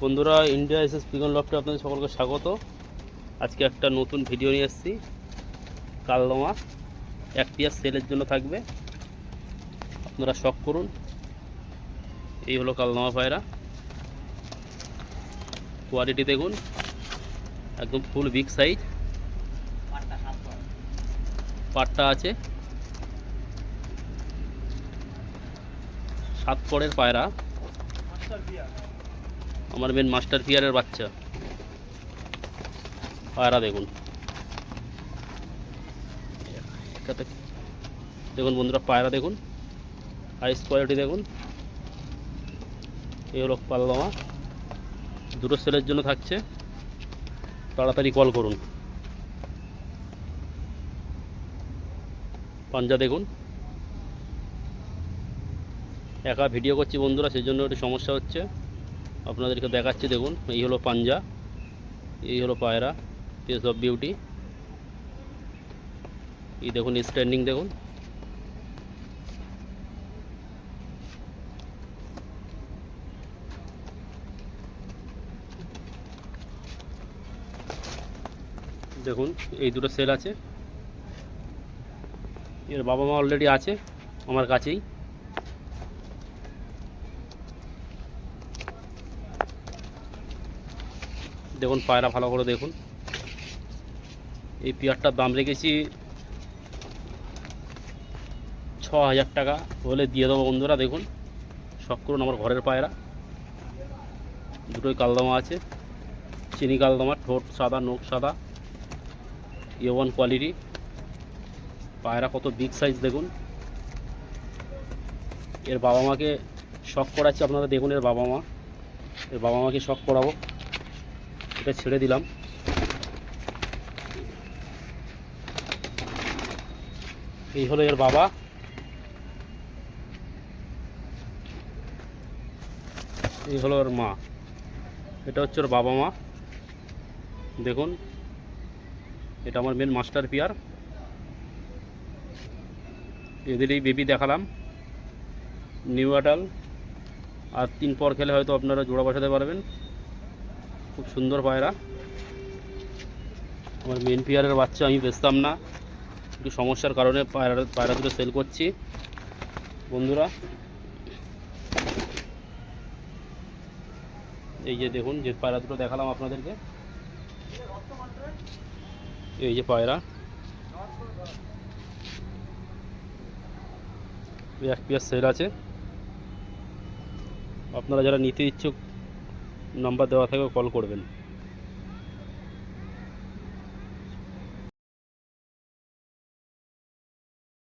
বন্ধুরা, India SS pigeon লফটে আপনাদের সকলকে স্বাগত। আজকে একটা নতুন ভিডিও নিয়ে এসেছি। কালদমা এক পিয়ার সেলের জন্য থাকবে, আপনারা শখ করুন। এই হলো কালদমা পায়রা, কোয়ালিটি দেখুন, একদম ফুল বিগ সাইজ। পাটটা আছে 7 পরের পায়রা, আমার মেন মাস্টার পিয়ারের বাচ্চা। পায়রা দেখুন, দেখুন বন্ধুরা, পায়রা দেখুন, হাইস কোয়ালিটি দেখুন। এই হলো কালদমা, দুটো সেলের জন্য থাকছে, তাড়াতাড়ি কল করুন। পাঞ্জা দেখুন, একা ভিডিও করছি বন্ধুরা, সেই জন্য একটু সমস্যা হচ্ছে, আপনাদেরকে দেখাচ্ছি। দেখুন, এই হলো পাঞ্জা, এই হলো পায়রা, পেস অফ বিউটি। এই দেখুন স্ট্যান্ডিং দেখুন, দেখুন এই দুটো সেল আছে। এর বাবা মা অলরেডি আছে আমার কাছেই। দেখুন পায়রা ভালো করে দেখুন। এই পেয়ারটার দাম রেখেছি 6,000 টাকা, হলে দিয়ে দেবো বন্ধুরা। দেখুন, শখ করুন, আমার ঘরের পায়রা, দুটোই কালদমা আছে, চিনি কালদমা, ঠোঁট সাদা, নখ সাদা, A1 কোয়ালিটি। পায়রা কত বিগ সাইজ দেখুন। এর বাবা মাকে শখ করাচ্ছি, আপনারা দেখুন। এর বাবা মাকে শখ করাবো। এটা ছেড়ে দিলাম। এই হলো এর বাবা, এই হলো ওর মা। এটা হচ্ছে ওর বাবা মা। দেখুন, এটা আমার মেন মাস্টার পিয়ার। এদেরই বেবি দেখালাম, নিউ অ্যাডাল। আর 3 পর খেলে হয়তো আপনারা জোড়া বসাতে পারবেন। খুব সুন্দর পায়রা, আমার মেন পিয়ারের বাচ্চা আমি বেচতাম না, একটু সমস্যার কারণে পায়রা দুটো সেল করছি বন্ধুরা। এই যে দেখুন, যে পায়রা দুটো দেখালাম আপনাদেরকে, এই যে পায়রা, এক পিয়ার সেল আছে। আপনারা যারা নিতে ইচ্ছুক, নাম্বার দেওয়া থাকবে, কল করবেন।